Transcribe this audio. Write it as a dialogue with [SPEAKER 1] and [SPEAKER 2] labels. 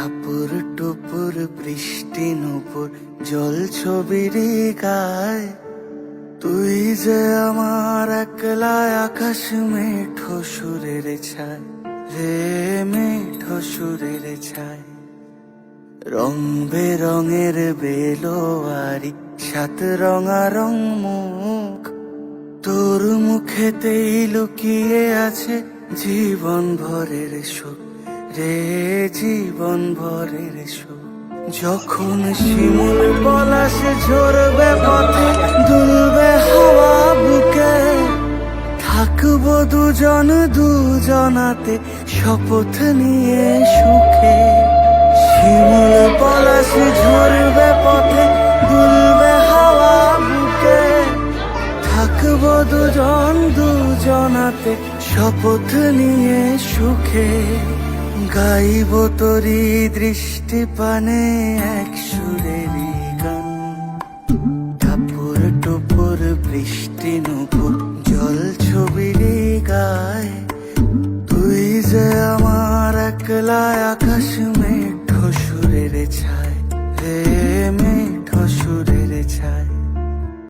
[SPEAKER 1] টাপুর টুপুর বৃষ্টি নুপুর জল ছবির গায়, তুই যে আমার একলা আকাশ মেঠো সুরের ছায় রে, মেঠো সুরের ছায়। রং বেরঙের বেলোয়ারি সাত রঙারং মুখ, তোর মুখেতেই লুকিয়ে আছে জীবন ভরের সুখ রে, জীবন ভরের সুখ। যখন শিমুল পলাশ ঝরবে পথে, দুলবে হাওয়া বুকে, থাকবো দুজন দুজনাতে শপথ নিয়ে সুখে। শিমুল পলাশ ঝরবে পথে, দুলবে হাওয়া বুকে, থাকবো দুজন দুজনাতে শপথ নিয়ে সুখে। গাইব তোরি দৃষ্টি পানে এক সুরেরই গান, টাপুর টুপুর বৃষ্টি নুপুর জল ছবির গায়, তুই যে আমার একলা আকাশ মেঠো সুরের ছায় রে, মেঠো সুরের ছায়।